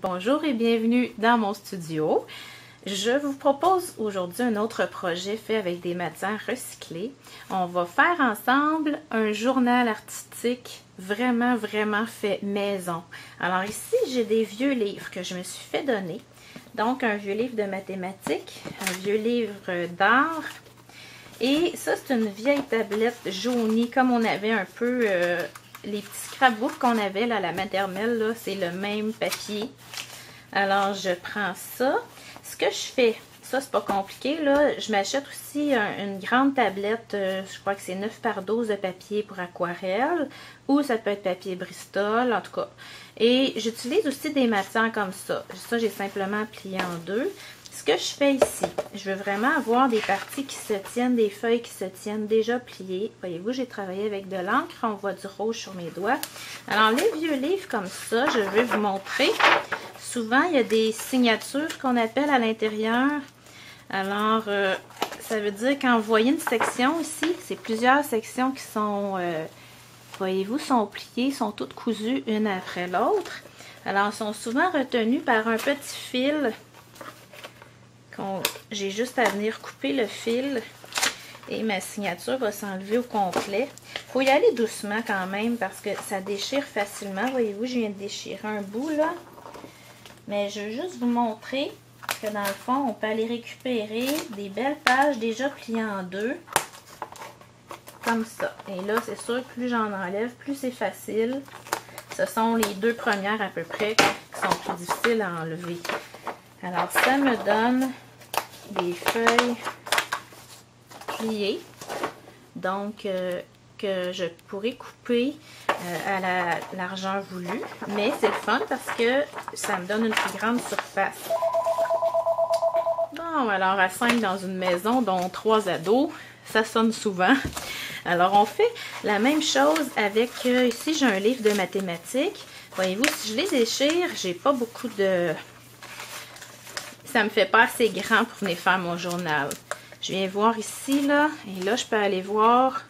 Bonjour et bienvenue dans mon studio. Je vous propose aujourd'hui un autre projet fait avec des matières recyclées. On va faire ensemble un journal artistique vraiment fait maison. Alors ici, j'ai des vieux livres que je me suis fait donner. Donc un vieux livre de mathématiques, un vieux livre d'art. Et ça, c'est une vieille tablette jaunie comme on avait un peu... les petits scrapbooks qu'on avait là, à la maternelle, c'est le même papier. Alors, je prends ça. Ce que je fais, ça, c'est pas compliqué, là. Je m'achète aussi une grande tablette, je crois que c'est 9 par 12 de papier pour aquarelle, ou ça peut être papier Bristol, en tout cas. Et j'utilise aussi des matières comme ça. Ça, j'ai simplement plié en deux. Ce que je fais ici, je veux vraiment avoir des parties qui se tiennent, des feuilles qui se tiennent déjà pliées. Voyez-vous, j'ai travaillé avec de l'encre, on voit du rouge sur mes doigts. Alors, les vieux livres comme ça, je vais vous montrer. Souvent, il y a des signatures qu'on appelle à l'intérieur. Alors, ça veut dire quand vous voyez une section ici, c'est plusieurs sections qui sont, voyez-vous, sont pliées, sont toutes cousues une après l'autre. Alors, elles sont souvent retenues par un petit fil. J'ai juste à venir couper le fil et ma signature va s'enlever au complet. Il faut y aller doucement quand même parce que ça déchire facilement. Voyez-vous, je viens de déchirer un bout là. Mais je veux juste vous montrer que dans le fond, on peut aller récupérer des belles pages déjà pliées en deux. Comme ça. Et là, c'est sûr que plus j'en enlève, plus c'est facile. Ce sont les deux premières à peu près qui sont plus difficiles à enlever. Alors, ça me donne des feuilles pliées, donc que je pourrais couper à la largeur voulue, mais c'est le fun parce que ça me donne une plus grande surface. Bon, alors à 5 dans une maison, dont 3 ados, ça sonne souvent. Alors on fait la même chose avec, ici j'ai un livre de mathématiques. Voyez-vous, si je les déchire, j'ai pas beaucoup de... Ça me fait pas assez grand pour venir faire mon journal. Je viens voir ici, là, et là, je peux aller voir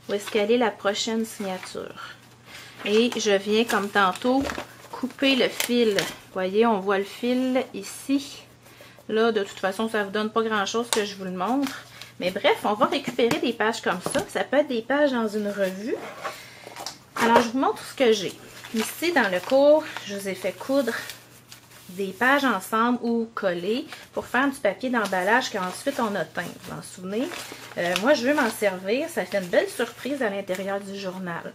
où est-ce qu'elle est la prochaine signature. Et je viens, comme tantôt, couper le fil. Vous voyez, on voit le fil ici. Là, de toute façon, ça ne vous donne pas grand-chose que je vous le montre. Mais bref, on va récupérer des pages comme ça. Ça peut être des pages dans une revue. Alors, je vous montre ce que j'ai. Ici, dans le cours, je vous ai fait coudre des pages ensemble ou collées pour faire du papier d'emballage qu'ensuite on a teint. Vous vous en souvenez? Moi, je veux m'en servir. Ça fait une belle surprise à l'intérieur du journal.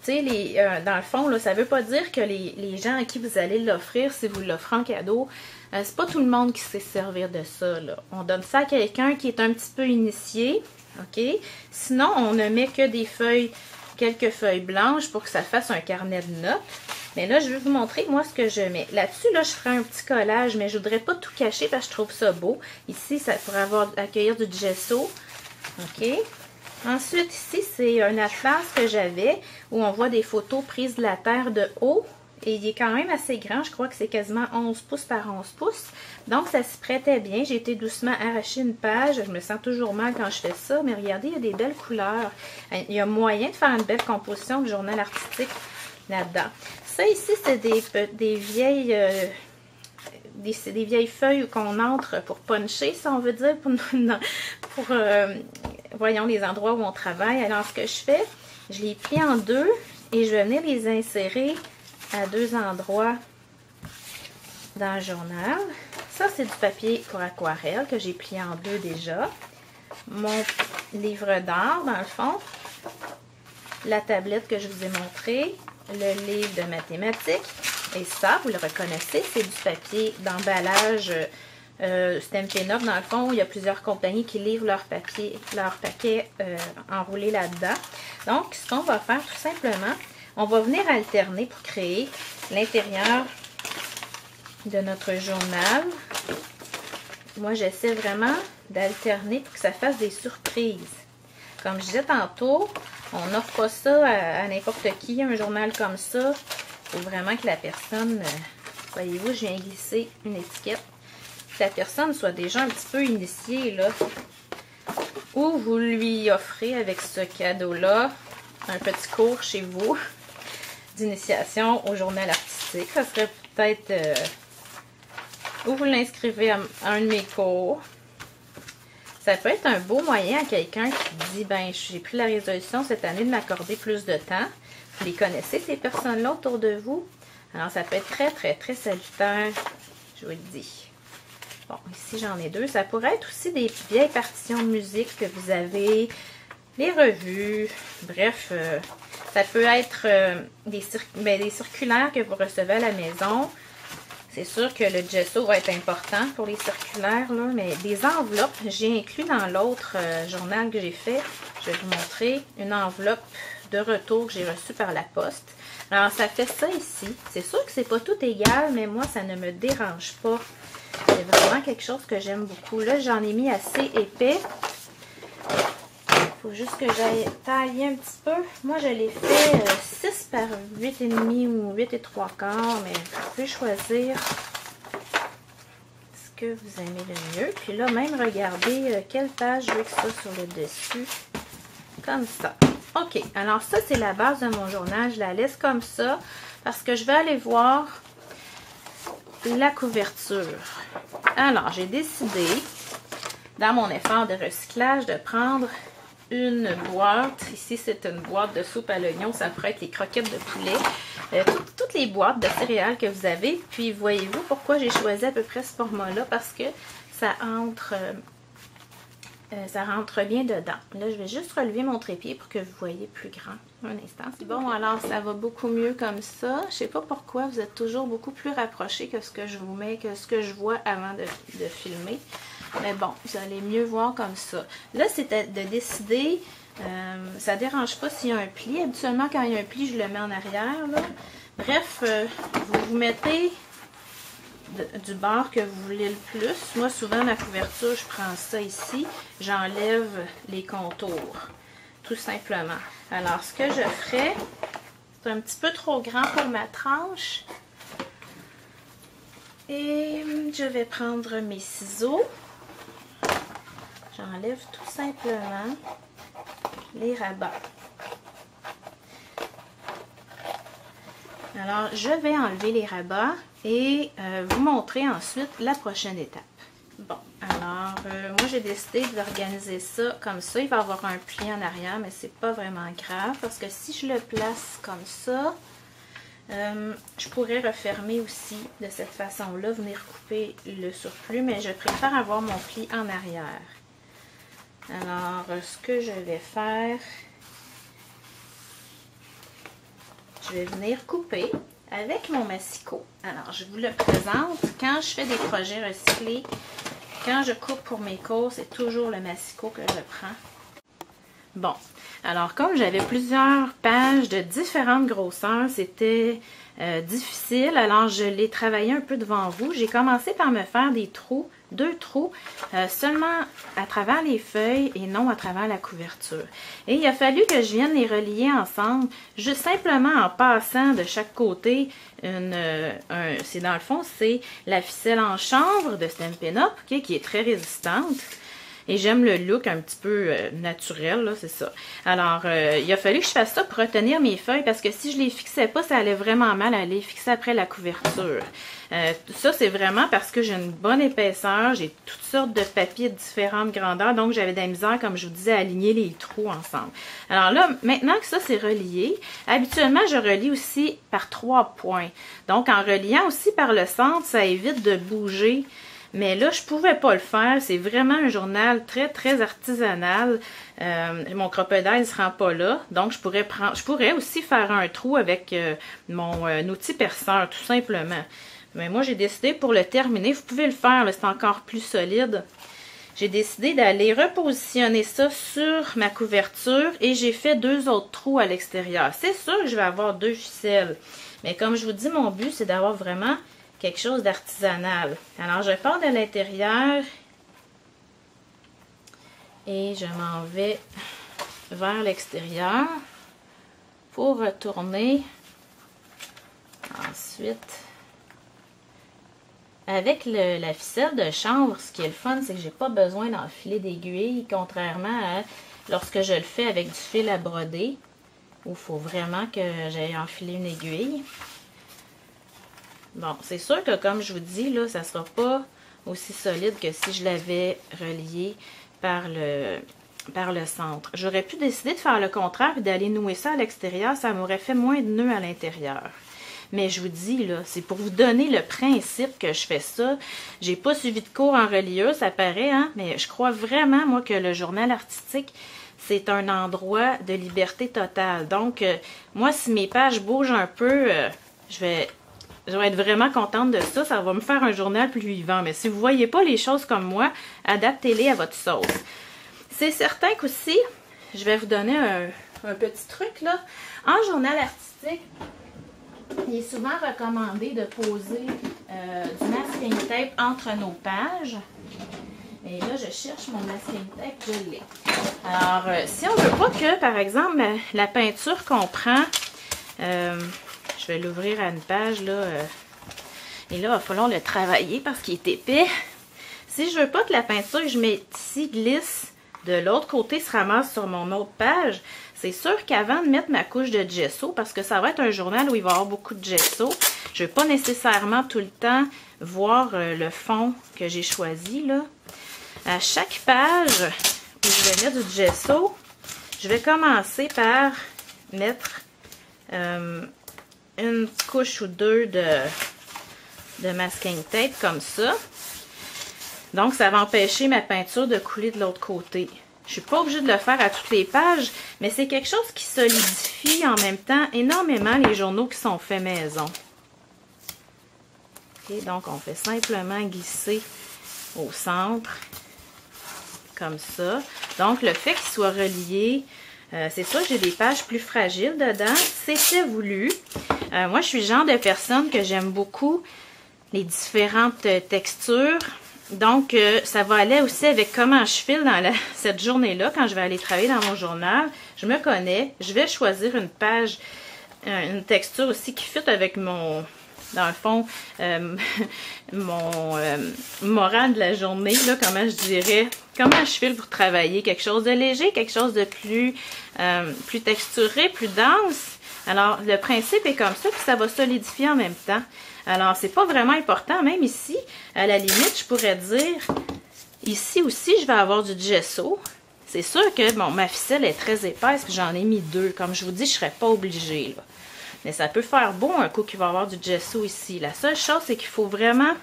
Tu sais, dans le fond, là, ça ne veut pas dire que les gens à qui vous allez l'offrir, si vous l'offrez en cadeau, c'est pas tout le monde qui sait se servir de ça, là. On donne ça à quelqu'un qui est un petit peu initié, OK? Sinon, on ne met que des feuilles, quelques feuilles blanches pour que ça fasse un carnet de notes. Mais là, je vais vous montrer, moi, ce que je mets. Là-dessus, là, je ferai un petit collage, mais je ne voudrais pas tout cacher parce que je trouve ça beau. Ici, ça pourrait accueillir du gesso. OK? Ensuite, ici, c'est un atlas que j'avais où on voit des photos prises de la terre de haut. Et il est quand même assez grand. Je crois que c'est quasiment 11 pouces par 11 pouces. Donc, ça s'y prêtait bien. J'ai été doucement arracher une page. Je me sens toujours mal quand je fais ça. Mais regardez, il y a des belles couleurs. Il y a moyen de faire une belle composition de journal artistique là-dedans. Ça ici, c'est des vieilles feuilles qu'on entre pour puncher, si on veut dire, pour voyons, les endroits où on travaille. Alors, ce que je fais, je les plie en deux et je vais venir les insérer à deux endroits dans le journal. Ça, c'est du papier pour aquarelle que j'ai plié en deux déjà. Mon livre d'art, dans le fond. La tablette que je vous ai montrée. Le livre de mathématiques. Et ça, vous le reconnaissez, c'est du papier d'emballage Stampin' Up. Dans le fond, il y a plusieurs compagnies qui livrent leur paquet enroulé là-dedans. Donc, ce qu'on va faire tout simplement, on va venir alterner pour créer l'intérieur de notre journal. Moi, j'essaie vraiment d'alterner pour que ça fasse des surprises. Comme je disais tantôt, on n'offre pas ça à n'importe qui, un journal comme ça. Il faut vraiment que la personne, voyez-vous, je viens glisser une étiquette, que la personne soit déjà un petit peu initiée, là. Ou vous lui offrez avec ce cadeau-là un petit cours chez vous d'initiation au journal artistique. pratique. Ça serait peut-être où vous l'inscrivez à un de mes cours. Ça peut être un beau moyen à quelqu'un qui dit, ben, j'ai pris la résolution cette année de m'accorder plus de temps. Vous les connaissez, ces personnes-là autour de vous? Alors, ça peut être très, très, très salutaire, je vous le dis. Bon, ici, j'en ai deux. Ça pourrait être aussi des vieilles partitions de musique que vous avez, les revues, bref, ça peut être des circulaires que vous recevez à la maison. C'est sûr que le gesso va être important pour les circulaires, là, mais des enveloppes, j'ai inclus dans l'autre journal que j'ai fait, je vais vous montrer, une enveloppe de retour que j'ai reçue par la poste. Alors, ça fait ça ici. C'est sûr que c'est pas tout égal, mais moi, ça ne me dérange pas. C'est vraiment quelque chose que j'aime beaucoup. Là, j'en ai mis assez épais. Il faut juste que j'aille tailler un petit peu. Moi, je l'ai fait 6 par 8,5 ou 8 3/4, mais vous pouvez choisir ce que vous aimez le mieux. Puis là, même regardez quelle page je veux que ça sur le dessus. Comme ça. OK, alors ça, c'est la base de mon journal. Je la laisse comme ça parce que je vais aller voir la couverture. Alors, j'ai décidé, dans mon effort de recyclage, de prendre une boîte. Ici, c'est une boîte de soupe à l'oignon. Ça pourrait être les croquettes de poulet. Toutes les boîtes de céréales que vous avez. Puis, voyez-vous pourquoi j'ai choisi à peu près ce format-là? Parce que ça rentre bien dedans. Là, je vais juste relever mon trépied pour que vous voyez plus grand. Un instant. C'est bon, alors ça va beaucoup mieux comme ça. Je sais pas pourquoi vous êtes toujours beaucoup plus rapprochés que ce que je vous mets, que ce que je vois avant de filmer. Mais bon, vous allez mieux voir comme ça. Là, c'était de décider, ça ne dérange pas s'il y a un pli. Habituellement, quand il y a un pli, je le mets en arrière, là. Bref, vous mettez du bord que vous voulez le plus. Moi, souvent, ma couverture, je prends ça ici. J'enlève les contours, tout simplement. Alors, ce que je ferai, c'est un petit peu trop grand pour ma tranche. Et je vais prendre mes ciseaux. J'enlève tout simplement les rabats. Alors, je vais enlever les rabats et vous montrer ensuite la prochaine étape. Bon, alors, moi j'ai décidé d'organiser ça comme ça. Il va y avoir un pli en arrière, mais c'est pas vraiment grave parce que si je le place comme ça, je pourrais refermer aussi de cette façon-là, venir couper le surplus, mais je préfère avoir mon pli en arrière. Alors, ce que je vais faire, je vais venir couper avec mon massicot. Alors, je vous le présente. Quand je fais des projets recyclés, quand je coupe pour mes cours, c'est toujours le massicot que je prends. Bon, alors comme j'avais plusieurs pages de différentes grosseurs, c'était difficile. Alors, je l'ai travaillé un peu devant vous. J'ai commencé par me faire des trous, 2 trous, seulement à travers les feuilles et non à travers la couverture. Et il a fallu que je vienne les relier ensemble, juste simplement en passant de chaque côté, c'est dans le fond, c'est la ficelle en chanvre de Stampin' Up, okay, qui est très résistante. Et j'aime le look un petit peu naturel, là, c'est ça. Alors, il a fallu que je fasse ça pour retenir mes feuilles parce que si je les fixais pas, ça allait vraiment mal à les fixer après la couverture. Ça, c'est vraiment parce que j'ai une bonne épaisseur, j'ai toutes sortes de papiers de différentes grandeurs, donc j'avais de la misère, comme je vous disais, à aligner les trous ensemble. Alors là, maintenant que ça, c'est relié, habituellement, je relie aussi par 3 points. Donc, en reliant aussi par le centre, ça évite de bouger. Mais là, je ne pouvais pas le faire. C'est vraiment un journal très, très artisanal. Mon crocodile ne se rend pas là. Donc, je pourrais aussi faire un trou avec mon outil perceur, tout simplement. Mais moi, j'ai décidé pour le terminer, vous pouvez le faire, c'est encore plus solide. J'ai décidé d'aller repositionner ça sur ma couverture et j'ai fait 2 autres trous à l'extérieur. C'est sûr que je vais avoir 2 ficelles. Mais comme je vous dis, mon but, c'est d'avoir vraiment quelque chose d'artisanal. Alors, je pars de l'intérieur et je m'en vais vers l'extérieur pour retourner ensuite avec la ficelle de chanvre. Ce qui est le fun, c'est que j'ai pas besoin d'enfiler d'aiguille, contrairement à lorsque je le fais avec du fil à broder où il faut vraiment que j'aille enfiler une aiguille. Bon, c'est sûr que comme je vous dis, là, ça ne sera pas aussi solide que si je l'avais relié par le centre. J'aurais pu décider de faire le contraire et d'aller nouer ça à l'extérieur. Ça m'aurait fait moins de nœuds à l'intérieur. Mais je vous dis, là, c'est pour vous donner le principe que je fais ça. J'ai pas suivi de cours en reliure, ça paraît, hein? Mais je crois vraiment, moi, que le journal artistique, c'est un endroit de liberté totale. Donc, moi, si mes pages bougent un peu, je vais être vraiment contente de ça. Ça va me faire un journal plus vivant. Mais si vous ne voyez pas les choses comme moi, adaptez-les à votre sauce. C'est certain qu'aussi, je vais vous donner un petit truc, là. En journal artistique, il est souvent recommandé de poser du masking tape entre nos pages. Et là, je cherche mon masking tape, je l'ai. Alors, si on ne veut pas que, par exemple, la peinture qu'on prend, je vais l'ouvrir à une page, là, et là, il va falloir le travailler parce qu'il est épais. Si je ne veux pas que la peinture que je mets ici glisse de l'autre côté, se ramasse sur mon autre page, c'est sûr qu'avant de mettre ma couche de gesso, parce que ça va être un journal où il va y avoir beaucoup de gesso, je ne vais pas nécessairement tout le temps voir le fond que j'ai choisi, là. À chaque page où je vais mettre du gesso, je vais commencer par mettre une couche ou deux de masking tape comme ça. Donc, ça va empêcher ma peinture de couler de l'autre côté. Je ne suis pas obligée de le faire à toutes les pages, mais c'est quelque chose qui solidifie en même temps énormément les journaux qui sont faits maison. Okay, donc, on fait simplement glisser au centre, comme ça. Donc, le fait qu'il soit relié, c'est sûr que j'ai des pages plus fragiles dedans. C'était voulu. Moi, je suis le genre de personne que j'aime beaucoup les différentes textures. Donc, ça va aller aussi avec comment je file dans cette journée-là, quand je vais aller travailler dans mon journal. Je me connais. Je vais choisir une page, une texture aussi qui fit avec mon, dans le fond, mon moral de la journée, là, comment je dirais, comment je file pour travailler. Quelque chose de léger, quelque chose de plus texturé, plus dense. Alors, le principe est comme ça, puis ça va solidifier en même temps. Alors, c'est pas vraiment important, même ici, à la limite, je pourrais dire, ici aussi, je vais avoir du gesso. C'est sûr que, bon, ma ficelle est très épaisse, puis j'en ai mis 2. Comme je vous dis, je serais pas obligée, là. Mais ça peut faire beau un coup qu'il va y avoir du gesso ici. La seule chose, c'est qu'il faut vraiment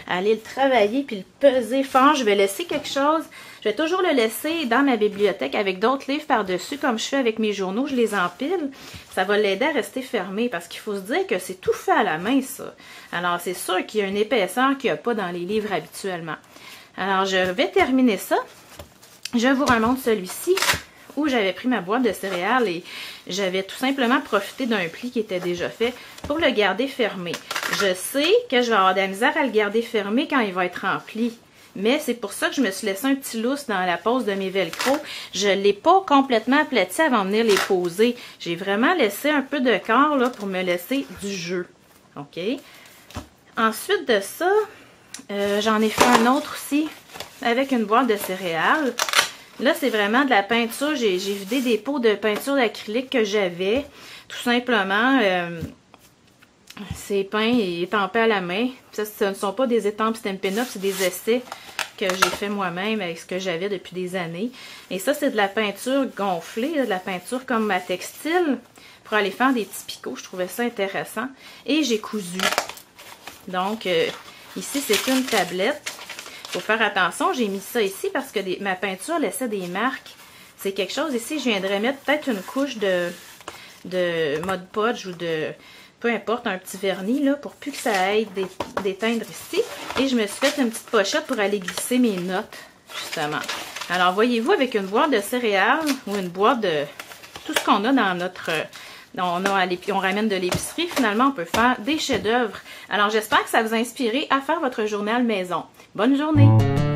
aller le travailler, puis le peser fort. Je vais laisser quelque chose. Je vais toujours le laisser dans ma bibliothèque avec d'autres livres par-dessus, comme je fais avec mes journaux, je les empile. Ça va l'aider à rester fermé parce qu'il faut se dire que c'est tout fait à la main, ça. Alors, c'est sûr qu'il y a une épaisseur qu'il n'y a pas dans les livres habituellement. Alors, je vais terminer ça. Je vous remontre celui-ci où j'avais pris ma boîte de céréales et j'avais tout simplement profité d'un pli qui était déjà fait pour le garder fermé. Je sais que je vais avoir de la misère à le garder fermé quand il va être rempli. Mais c'est pour ça que je me suis laissé un petit lousse dans la pose de mes velcro. Je ne l'ai pas complètement aplati avant de venir les poser. J'ai vraiment laissé un peu de corps là, pour me laisser du jeu. OK? Ensuite de ça, j'en ai fait un autre aussi avec une boîte de céréales. Là, c'est vraiment de la peinture. J'ai vidé des pots de peinture d'acrylique que j'avais. Tout simplement, c'est peint et étampé à la main. Ça, ce ne sont pas des étampes Stampin' Up, c'est des essais que j'ai fait moi-même avec ce que j'avais depuis des années. Et ça, c'est de la peinture gonflée, là, de la peinture comme ma textile, pour aller faire des petits picots. Je trouvais ça intéressant. Et j'ai cousu. Donc, ici, c'est une tablette. Il faut faire attention, j'ai mis ça ici parce que ma peinture laissait des marques. C'est quelque chose ici, je viendrais mettre peut-être une couche de Mod Podge ou de... peu importe, un petit vernis, là, pour plus que ça aille d'éteindre ici. Et je me suis fait une petite pochette pour aller glisser mes notes, justement. Alors, voyez-vous, avec une boîte de céréales ou une boîte de tout ce qu'on a dans notre... on ramène de l'épicerie, finalement, on peut faire des chefs-d'œuvre. Alors, j'espère que ça vous a inspiré à faire votre journal maison. Bonne journée!